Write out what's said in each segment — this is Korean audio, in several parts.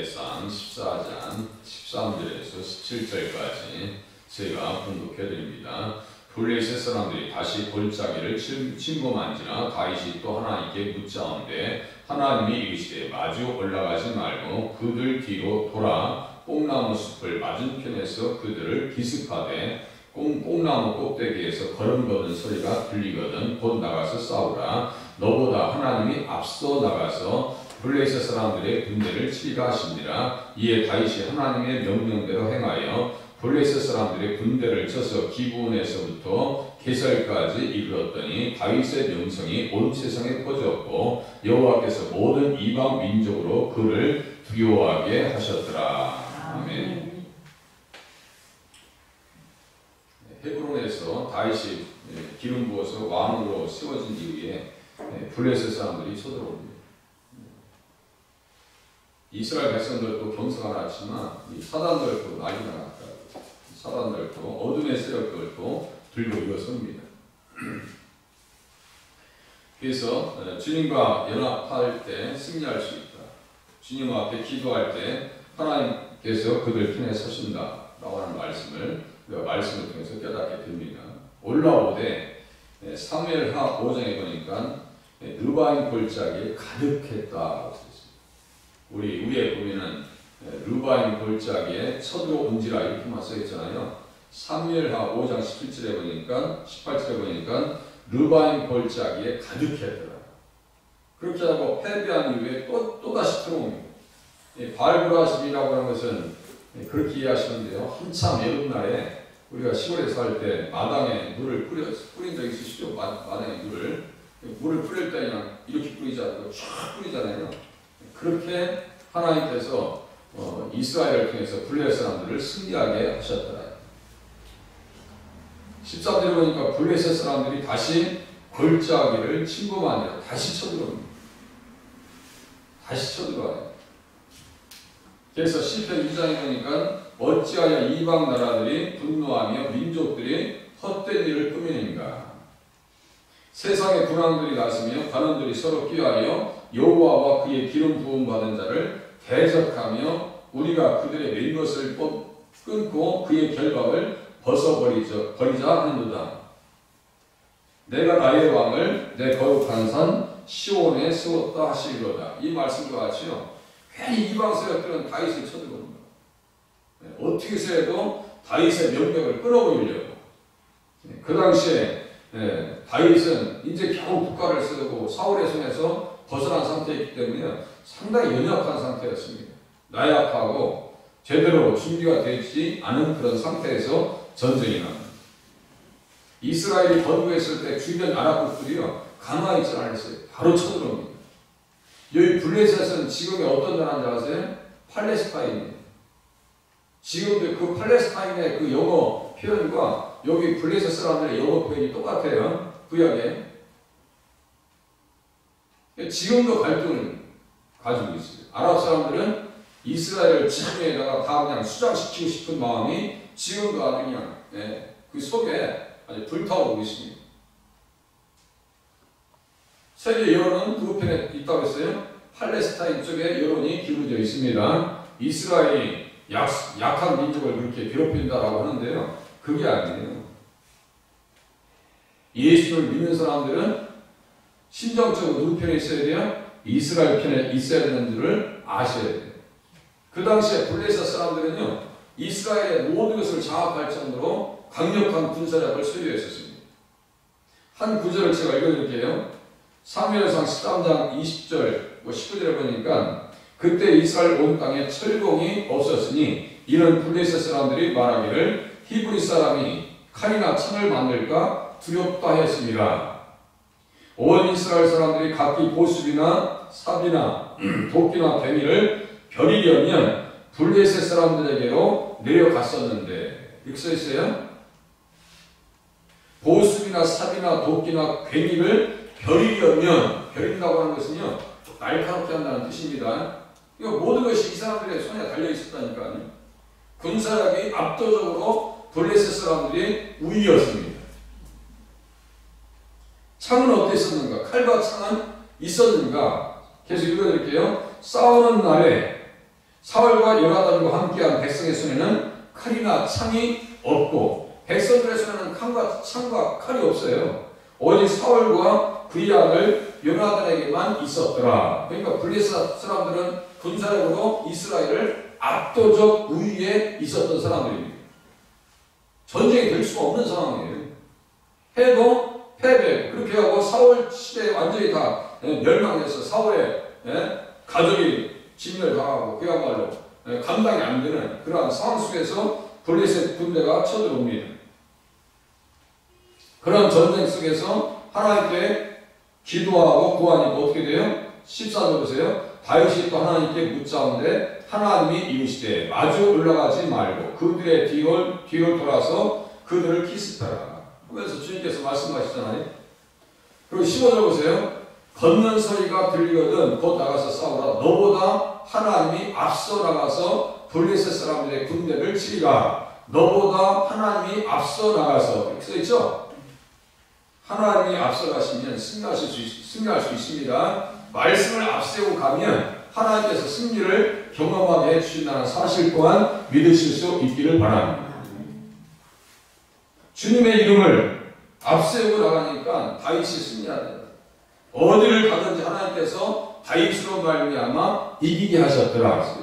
사무엘상 14장 13절에서 17절까지 제가 봉독해 드립니다. 블레셋 사람들이 다시 골짜기를 침범한지라 다윗이 또 하나님께 묻자온데 하나님이 이르시되 마주 올라가지 말고 그들 뒤로 돌아 뽕나무 숲을 맞은편에서 그들을 기습하되 뽕나무 꼭대기에서 걸음걷는 소리가 들리거든 곧 나가서 싸우라. 너보다 하나님이 앞서 나가서 블레셋 사람들의 군대를 치리라 하시니라. 이에 다윗이 하나님의 명령대로 행하여 블레셋 사람들의 군대를 쳐서 기브온에서부터 게살까지 이르렀더니 다윗의 명성이 온 세상에 퍼졌고 여호와께서 모든 이방 민족으로 그를 두려워하게 하셨더라. 아멘. 헤브론에서 다윗이 기름 부어서 왕으로 세워진 이후에 블레셋 사람들이 쳐들어옵니다. 이스라엘 백성들도 경사가 났지만 사단들도 난리가 났다. 사단들도 어둠의 세력들도 들고 일어섭니다. 그래서 주님과 연합할 때 승리할 수 있다. 주님 앞에 기도할 때 하나님께서 그들 편에 서신다 라고 하는 말씀을 통해서 깨닫게 됩니다. 올라오되 사무엘하 5장에 보니까 르바임 골짜기에 가득했다. 우리 위에 보면은 르바임 골짜기에 쳐들어온지라 이렇게만 써있잖아요. 사무엘하 5장 17절에 보니까 18절에 보니까 르바임 골짜기에 가득했더라. 그렇게 하고 패배한 이후에 또다시 들어옵니다. 발브라십이라고 하는 것은 그렇게 이해하시면 돼요. 한참 여름날에 우리가 시골에 살 때 마당에 물을 뿌린 적이 있으시죠? 마당에 물을 뿌릴 때 그냥 이렇게 뿌리지 않고 쫙 뿌리잖아요. 그렇게 하나님께서 이스라엘을 통해서 블레셋 사람들을 승리하게 하셨더라. 13절에 보니까 블레셋 사람들이 다시 골짜기를 침범하니라. 다시 쳐들어옵니다. 다시 쳐들어와요. 그래서 시편 2장에 보니까 어찌하여 이방 나라들이 분노하며 민족들이 헛된 일을 꾸미는가. 세상의 군왕들이 나서며 관원들이 서로 끼어하여 여호와와 그의 기름 부음 받은 자를 대적하며 우리가 그들의 맹 것을 끊고 그의 결박을 벗어버리자 하는도다. 내가 나의 왕을 내 거룩한 산 시온에 세웠다 하시리로다. 이 말씀과 같이요. 괜히 이방 세력들은 다윗을 쳐들어옵니다. 어떻게 해서라도 다윗의 명령을 끊어버리려고. 그 당시에 다윗은 이제 겨우 국가를 세우고 사울의 손에서 벗어난 상태이기 때문에 상당히 연약한 상태였습니다. 나약하고 제대로 준비가 되지 않은 그런 상태에서 전쟁이 납니다. 이스라엘이 건국했을 때 주변 아랍국들이요 가만히 있지 않았어요. 바로 쳐들어옵니다. 여기 블레셋은 지금의 어떤 나라인지 아세요? 팔레스타인이에요. 지금도 그 팔레스타인의 그 영어 표현과 여기 블레셋 사람들의 영어 표현이 똑같아요. 구약에. 지금도 갈등을 가지고 있어요. 아랍 사람들은 이스라엘을 지중해에다가 다 그냥 수장시키고 싶은 마음이 지금도 아주 그냥 그 속에 아주 불타오르고 있습니다. 세계 여론은 누구 편에 있다고 했어요? 팔레스타인 쪽에 여론이 기울어져 있습니다. 이스라엘이 약한 민족을 그렇게 괴롭힌다라고 하는데요. 그게 아니에요. 예수를 믿는 사람들은 심정적으로 누구 편에 있어야 돼요? 이스라엘 편에 있어야 되는 줄을 아셔야 돼요. 그 당시에 블레셋 사람들은요, 이스라엘의 모든 것을 장악할 정도로 강력한 군사력을 소유했었습니다. 한 구절을 제가 읽어드릴게요. 사무엘상 13장 20절, 19절에 보니까 그때 이스라엘 온 땅에 철공이 없었으니 이런 블레셋 사람들이 말하기를 히브리 사람이 칼이나 창을 만들까 두렵다 했습니다. 온 이스라엘 사람들이 각기 보습이나 삽이나 도끼나 괭이를 벼리려면 블레셋 사람들에게로 내려갔었는데 이렇게 써있어요. 보습이나 삽이나 도끼나 괭이를 벼린다고 하는 것은요 날카롭게 한다는 뜻입니다. 이거 모든 것이 이 사람들의 손에 달려있었다니까요. 군사력이 압도적으로 블레셋 사람들이 우위였습니다. 창은 어땠었는가? 칼과 창은 있었는가? 계속 읽어드릴게요. 싸우는 날에 사울과 요나단과 함께한 백성의 손에는 칼이나 창이 없고 백성들의 손에는 창과 칼이 없어요. 오직 사울과 그의 아들 요나단에게만 있었더라. 그러니까 블레셋 사람들은 군사력으로 이스라엘을 압도적 우위에 있었던 사람들입니다. 전쟁이 될 수가 없는 상황이에요. 해도 패배. 그렇게 하고 사울 시대에 완전히 다 멸망해서 사울의 가족이 진멸당하고 그야말로 감당이 안 되는 그러한 상황 속에서 블레셋 군대가 쳐들어옵니다. 그런 전쟁 속에서 하나님께 기도하고 구하니까 어떻게 돼요? 14절 보세요. 다윗이 또 하나님께 묻자온데 하나님이 이르시되 마주 올라가지 말고 그들의 뒤를 돌아서 그들을 기습하라 하면서 주님께서 말씀하시잖아요. 그리고 15절 보세요. 걷는 소리가 들리거든 곧 나가서 싸우라. 너보다 하나님이 앞서 나가서 블레셋 사람들의 군대를 치리라. 너보다 하나님이 앞서 나가서 이렇게 써있죠. 하나님이 앞서 가시면 승리할 수 있습니다. 말씀을 앞세우고 가면 하나님께서 승리를 경험하게 해주신다는 사실 또한 믿으실 수 있기를 바랍니다. 주님의 이름을 앞세우고 나가니까 다윗이 승리하다. 어디를 가든지 하나님께서 다윗으로 말미암아 이기게 하셨더라.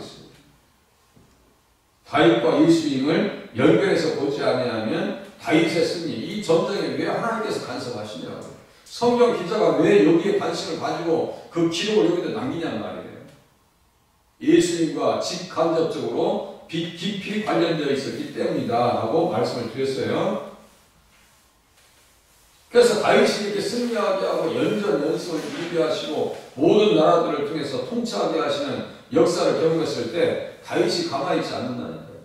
다윗과 예수님을 연결해서 보지 아니하면 다윗의 승리, 이 전쟁에 왜 하나님께서 간섭하시냐고. 성경 기자가 왜 여기에 관심을 가지고 그 기록을 여기다 남기냐는 말이에요. 예수님과 직간접적으로 깊이 관련되어 있었기 때문이다 라고 말씀을 드렸어요. 그래서 다윗이 이렇게 승리하게 하고 연전연승을 준비하시고 모든 나라들을 통해서 통치하게 하시는 역사를 경험했을 때 다윗이 가만히 있지 않는다니까요.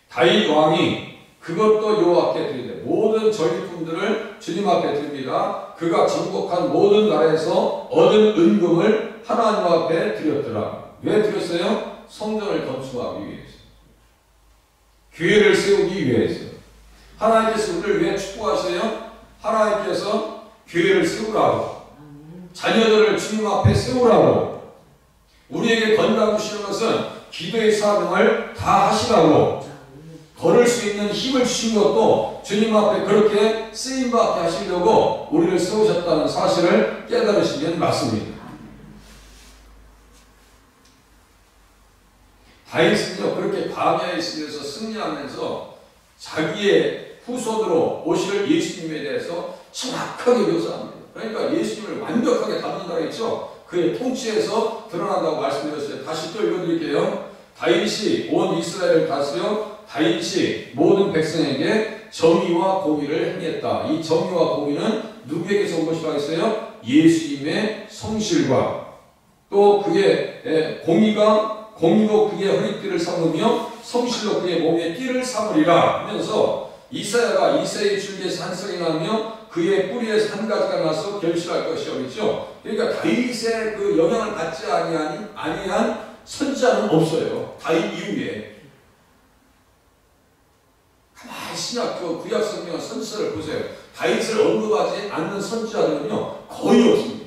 다윗 왕이 그것도 여호와께 드리되 모든 전리품들을 주님 앞에 드립니다. 그가 정복한 모든 나라에서 얻은 은금을 하나님 앞에 드렸더라. 왜 드렸어요? 성전을 건축하기 위해서. 교회를 세우기 위해서. 하나님께서 우리를 왜 축복하세요? 하나님께서 교회를 세우라고. 자녀들을 주님 앞에 세우라고. 우리에게 건강 주시는 것은 기도의 사명을 다 하시라고. 걸을 수 있는 힘을 주신 것도 주님 앞에 그렇게 쓰임받게 하시려고 우리를 세우셨다는 사실을 깨달으시면 맞습니다. 다윗은요 그렇게 광야에 있으면서 승리하면서 자기의 후손으로 오실 예수님에 대해서 정확하게 묘사합니다. 그러니까 예수님을 완벽하게 담는다고 했죠. 그의 통치에서 드러난다고 말씀드렸어요. 다시 또 읽어드릴게요. 다윗이 온 이스라엘을 다스려 다윗이 모든 백성에게 정의와 공의를 행했다. 이 정의와 공의는 누구에게서 온 것이라고 했어요? 예수님의 성실과 또 그의 공의로 그의 허리띠를 삼으며 성실로 그의 몸에 띠를 삼으리라 하면서 이사야가 이새의 줄기에서 한 쌍이 나며 그의 뿌리에서 한 가지가 나서 결실할 것이라고 했죠. 그러니까 다윗의 그 영향을 받지 아니한 선지자는 없어요. 다윗 이후에. 가만히 신약 구약 성경 선지자를 보세요. 다윗을 언급하지 않는 선지자들은요 거의 없습니다.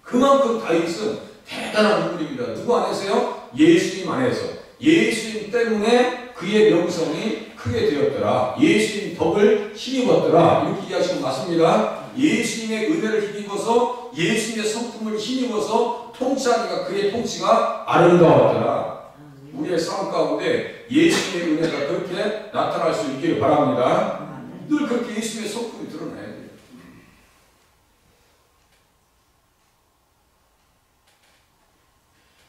그만큼 다윗은 대단한 인물입니다. 누구 안에서요? 예수님 안에서. 예수님 때문에 그의 명성이 크게 되었더라. 예수님 덕을 힘입었더라. 이렇게 이해하시면 맞습니다. 예수님의 은혜를 힘입어서 예수님의 성품을 힘입어서 통치하니까 그의 통치가 아름다웠더라. 우리의 삶 가운데 예수님의 은혜가 그렇게 나타날 수 있기를 바랍니다. 늘 그렇게 예수님의 성품이 드러나야 돼요.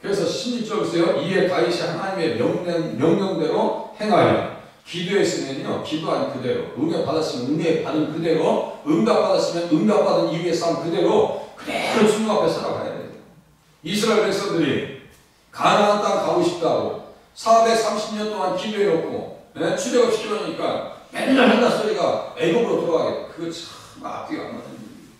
그래서 16절 보세요. 이에 다윗이 하나님의 명령대로 행하여 기도했으면요 기도한 그대로, 은혜 받았으면 은혜 받은 그대로, 응답 받았으면 응답 받은 이후의 삶 그대로 주님 앞에 살아가야 돼요. 이스라엘 백성들이 가나안 땅 가고 싶다고 430년 동안 기도해놓고 출애굽시키려니까 맨날 한다 소리가 애굽으로 돌아가게. 그거 참 앞뒤가 안 맞는 일이에요.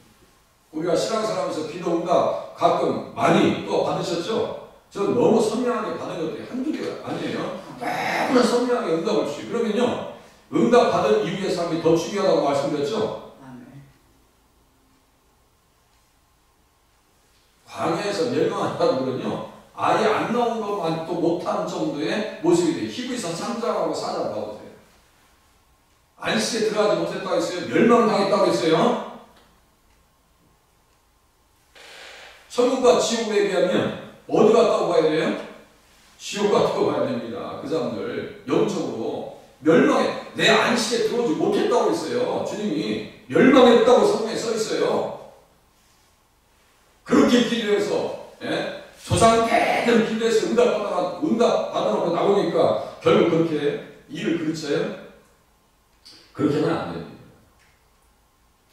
우리가 신앙생활하면서 기도 응답 가끔 많이 또 받으셨죠? 저 너무 선명하게 받은 것들이 한두 개가 아니에요. 너무나 선명하게 응답을 주시고 그러면요 응답 받은 이후의 삶이 더 중요하다고 말씀드렸죠? 광야에서 멸망한 사람들은요 아예 안 나온 것만 또 못하는 정도의 모습이 돼요. 히브리서 3장하고 4장 봐보세요. 안식에 들어가지 못했다고 했어요. 멸망당했다고 했어요. 천국과 지옥에 비하면 어디 갔다고 봐야 돼요? 지옥 갔다고 봐야 됩니다. 그 사람들 영적으로 멸망해. 내 안식에 들어오지 못했다고 했어요. 주님이 멸망했다고 성경에 써 있어요. 그렇게 기도해서 조상 대대로 기도해서 응답 받아놓고 나오니까 결국 그렇게 일을 그르쳐요? 그렇게 하면 안 됩니다.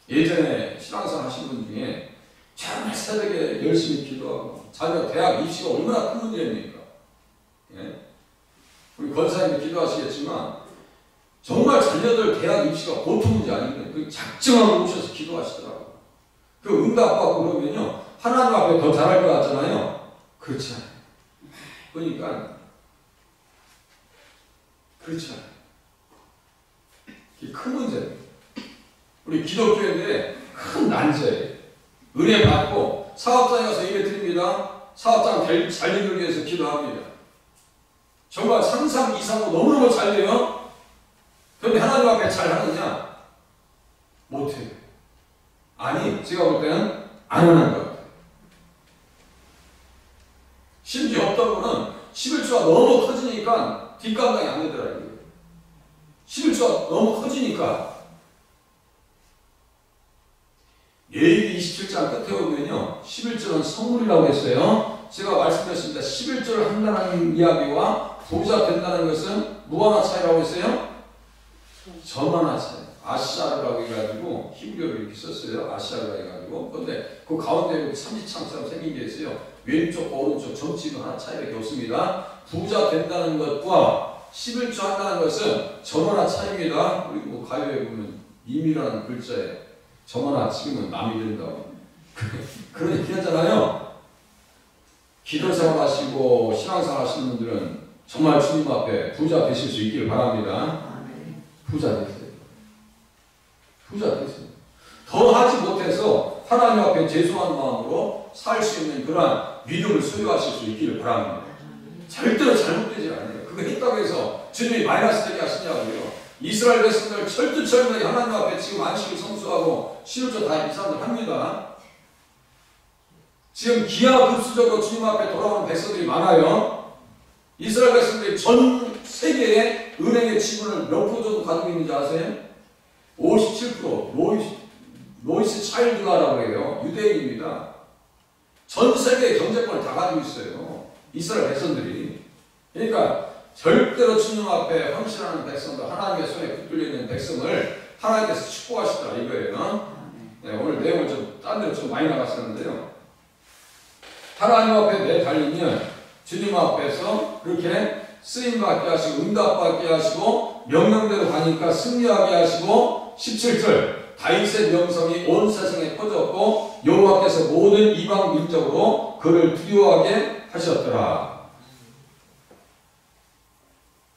예전에 신앙생활 하신 분 중에 정말 새벽에 열심히 기도하고 자녀 대학 입시가 얼마나 큰 문제입니까? 우리 권사님도 기도하시겠지만 정말 자녀들 대학 입시가 보통 문제 아닌데 그 작정하고 오셔서 기도하시더라고요. 그 응답받고 그러면요 하나님 앞에 더 잘할 것 같잖아요. 그렇지 않아요. 그러니까 그렇지 않아요. 이게 큰 문제예요. 우리 기독교인들의 큰 난제예요. 은혜 받고 사업장에 가서 예배 드립니다. 사업장 잘 되기 위해서 기도합니다. 정말 상상 이상으로 너무너무 잘 돼요. 그런데 하나님 앞에 잘 하느냐? 못해요. 아니, 제가 볼 때는 안 하는 것 같아요. 심지어 어떤 분은 11조가 너무 커지니까 뒷감당이 안 되더라고요. 11조가 너무 커지니까. 레위기 27장 끝에 보면요 11조는 선물이라고 했어요. 제가 말씀드렸습니다. 11조를 한다는 이야기와 부자 된다는 것은 뭐 하나 차이라고 했어요? 점 하나 차이. 아시아르라고 해가지고 히브리어로 이렇게 썼어요. 아시아르라 해가지고. 그런데 그 가운데 삼지창처럼 생긴 게 있어요. 왼쪽 오른쪽 점치도 하나 차이밖에 없습니다. 부자 된다는 것과 11조 한다는 것은 점 하나 차이입니다. 그리고 가요에 보면 임이라는 글자에 점 하나 찍으면 남이 된다고. 그런 얘기 하잖아요. 기도생활 하시고 신앙생활 하시는 분들은 정말 주님 앞에 부자 되실 수 있기를 바랍니다. 부자 되세요. 부자 되세요. 더 하지 못해서 하나님 앞에 죄송한 마음으로 살 수 있는 그러한 믿음을 소유하실 수 있기를 바랍니다. 절대로 잘못되지 않아요. 그거 했다고 해서 주님이 마이너스 되게 하시냐고요. 이스라엘 백성들 철두철미하게 하나님 앞에 지금 안식을 성수하고 11조 다 이 사람들 합니다. 지금 기하급수적으로 주님 앞에 돌아오는 백성들이 많아요. 이스라엘 백성들이 전 세계에 은행의 지분을 몇 프로 정도 가지고 있는지 아세요? 57%. 로이스 차일드가라고 해요. 유대인입니다. 전 세계의 경제권을 다 가지고 있어요. 이스라엘 백성들이. 그러니까 절대로 주님 앞에 헌신하는 백성들, 하나님의 손에 붙들려 있는 백성을 하나님께서 축복하시더라 이거예요. 네, 오늘 내용을 좀 딴 데로 좀 많이 나갔었는데요. 하나님 앞에 내달리면 주님 앞에서 그렇게 쓰임받게 하시고 응답받게 하시고 명령대로 가니까 승리하게 하시고 17절 다윗의 명성이 온 세상에 퍼졌고 여호와께서 모든 이방 민족으로 그를 두려워하게 하셨더라.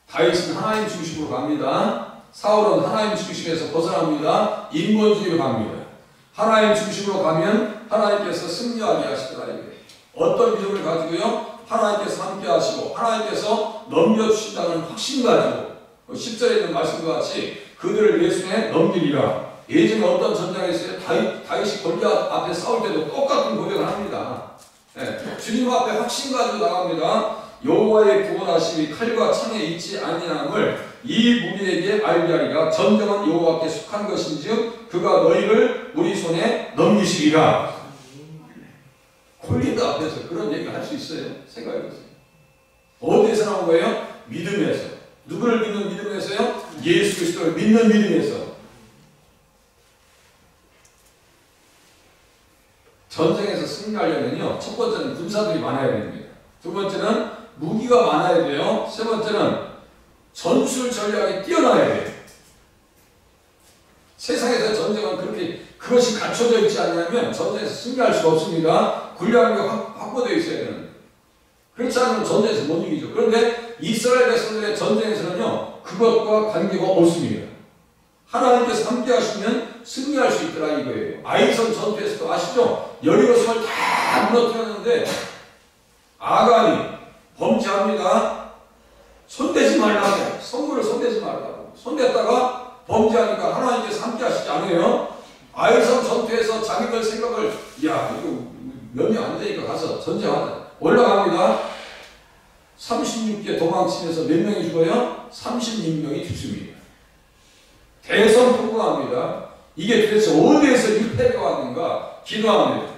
다윗은 하나님 중심으로 갑니다. 사울은 하나님 중심에서 벗어납니다. 인본주의로 갑니다. 하나님 중심으로 가면 하나님께서 승리하게 하시더라. 어떤 믿음을 가지고요? 하나님께서 함께 하시고 하나님께서 넘겨주신다는 확신 가지고 10절에 있는 말씀과 같이 그들을 예수에 넘기리라. 예전에 어떤 전장에 있어요? 다윗이 골리앗 앞에 싸울 때도 똑같은 고백을 합니다. 네. 주님 앞에 확신 가지고 나갑니다. 여호와의 구원하심이 칼과 창에 있지 아니함을 이 무리에게 알게 하리라. 전쟁은 여호와께 속한 것인즉 그가 너희를 우리 손에 넘기시리라. 골리앗 앞에서 그런 얘기를 할 수 있어요? 생각해보세요. 어디에서 나온 거예요? 믿음에서. 누구를 믿는 믿음에서요? 예수 그리스도를 믿는 믿음에서. 전쟁에서 승리하려면요, 첫 번째는 군사들이 많아야 됩니다. 두 번째는 무기가 많아야 돼요. 세 번째는 전술 전략이 뛰어나야 돼요. 세상에서 전쟁은 그렇게 그것이 갖춰져 있지 않으면 전쟁에서 승리할 수가 없습니다. 군량이 확보되어 있어야 되는데 그렇지 않으면 전쟁에서 못 이기죠. 그런데 이스라엘 백성들의 전쟁에서는요 그것과 관계가 없습니다. 하나님께서 함께 하시면 승리할 수 있더라 이거예요. 아이성 전투에서도 아시죠? 여리고 성을 다 무너뜨렸는데 아간이 범죄합니다. 손대지 말라고. 성물을 손대지 말라고. 손댔다가 범죄하니까 하나님께서 함께 하시지 않아요? 아이성 전투에서 자기들 생각을 야 이거 몇 명 안 되니까 가서 전쟁하자. 올라갑니다. 36개 도망치면서 몇 명이 죽어요? 36명이 죽습니다. 대성통곡합니다. 이게 도대체 어디에서 이 패배가 왔는가 기도합니다.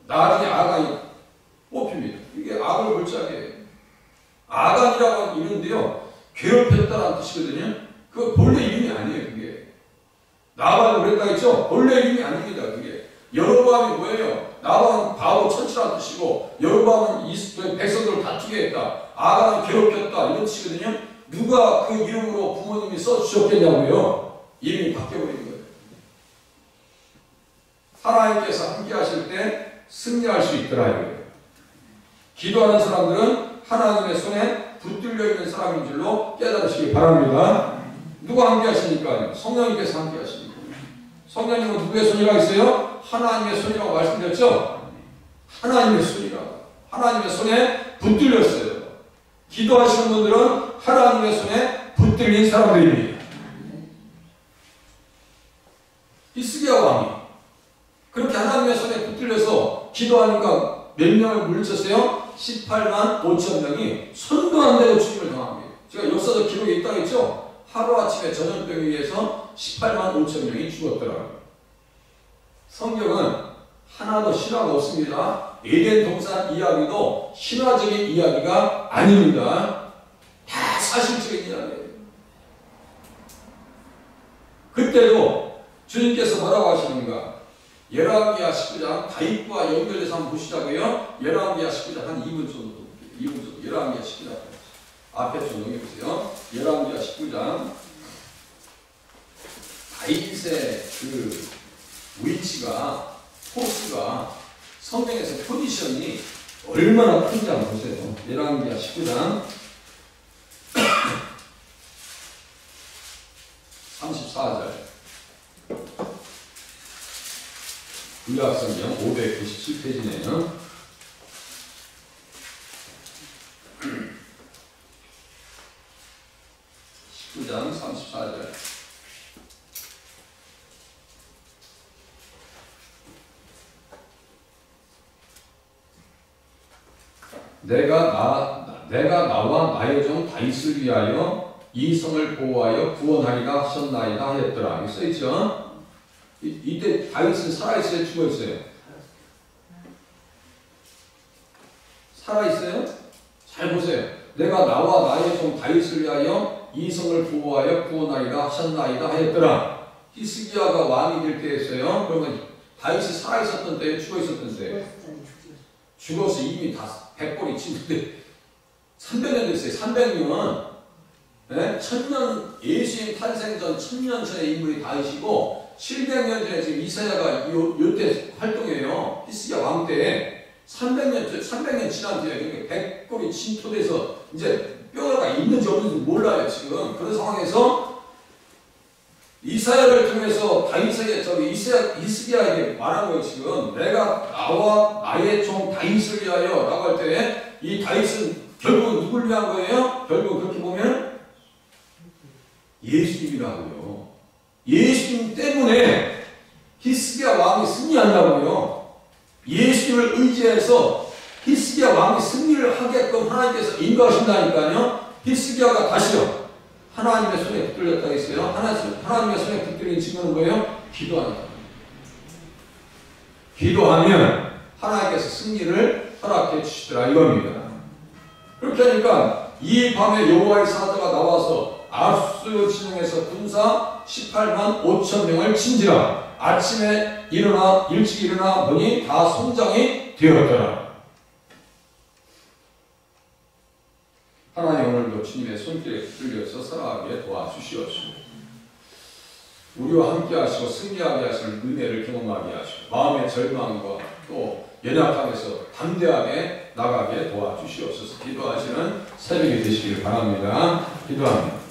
나중에 아간이 뽑힙니다. 이게 악을 골짜기예요. 아간이라고 하는 이름인데요, 괴롭혔다는 뜻이거든요. 그거 본래 이름이 아니에요. 그게 나반은 그랬다 했죠? 본래 이름이 아닙니다. 그게 여로보암이 뭐예요? 나반은 바보 천치라는 뜻이고, 여로보암은 백성들을 다투게 했다. 아간은 괴롭혔다 이런 뜻이거든요. 누가 그 이름으로 부모님이 써주셨겠냐고요? 이름이 바뀌어버린 거예요. 하나님께서 함께 하실 때 승리할 수 있더라 이거예요. 기도하는 사람들은 하나님의 손에 붙들려 있는 사람인 줄로 깨달으시기 바랍니다. 누가 함께 하시니까요? 성령님께서 함께 하시니까. 성령님은 누구의 손이라고 했어요? 하나님의 손이라고 말씀드렸죠? 하나님의 손이라고. 하나님의 손에 붙들렸어요. 기도하시는 분들은 하나님의 손에 붙들린 사람들입니다. 히스기야 왕이 그렇게 하나님의 손에 붙들려서 기도하니까 몇 명을 물리쳤어요? 18만 5천 명이 손도 안 대고 죽임을 당합니다. 제가 역사적 기록에 있다고 했죠? 하루아침에 전염병에 의해서 18만 5천 명이 죽었더라고요. 성경은 하나도 신화가 없습니다. 에덴 동산 이야기도 신화적인 이야기가 아닙니다. 다 사실적인 이야기예요. 그때도 주님께서 뭐라고 하시는가? 열왕기하 19장 다윗과 연결해서 한번 보시자고요. 열왕기하 19장 한 2분 정도 볼게요. 2분 정도. 열왕기하 19장 앞에 좀 넘겨보세요. 열왕기하 19장 다윗의 그 위치가 포스가 성경에서 포지션이 얼마나 큰지 한번 보세요. 열왕기하 19장 34절 구약성경 597페이지네요. 19장 34절 내가 나와 나의 종 다윗을 위하여 이 성을 보호하여 구원하리라 하셨나이다 하였더라. 여기 써있죠? 이때 다윗은 살아있어요? 죽어있어요? 살아있어요? 잘 보세요. 내가 나와 나의 종 다윗을 위하여 이 성을 보호하여 구원하리라 하셨나이다 하였더라. 히스기야가 왕이 될 때였어요. 그러면 다윗이 살아있었던 때에 죽어있었던 때에 죽어서 이미 다 백골이 치는데 300년 됐어요. 300년. 네? 1000년, 예수님 탄생 전 1000년 전의 인물이 다윗이고 700년 전에 지금 이사야가 요때 활동해요. 히스기야 왕 때 300년 지난 뒤에 백골이 침투돼서 이제 뼈가 있는지 없는지 몰라요. 지금 그런 상황에서 이사야를 통해서 다윗에게 히스기야에게 말한 거예요. 지금 내가 나와 나의 종 다윗을 위하여 라고 할 때 이 다윗은 결국은 누굴 위한 거예요? 결국 그렇게 보면 예수님이라고요. 예수님 때문에 히스기야 왕이 승리한다고요. 예수님을 의지해서 히스기야 왕이 승리를 하게끔 하나님께서 인도하신다니까요. 히스기야가 다시요 하나님의 손에 붙들렸다고 했어요. 하나님의 손에 붙들린 증거는 뭐예요? 기도하는 거예요. 기도하면 하나님께서 승리를 허락해 주시더라 이겁니다. 그렇게 하니까 이 밤에 여호와의 사자가 나와서 아수르 진영에서 군사 18만 5천 명을 친지라. 아침에 일찍 일어나 보니 다 성장이 되었더라. 하나님 오늘도 주님의 손길에 붙들려서 살아가게 도와주시옵소서. 우리와 함께 하시고 승리하게 하실 은혜를 경험하게 하시고 마음의 절망과 또 연약함에서 담대하게 나가게 도와주시옵소서. 기도하시는 새벽이 되시길 바랍니다. 기도합니다.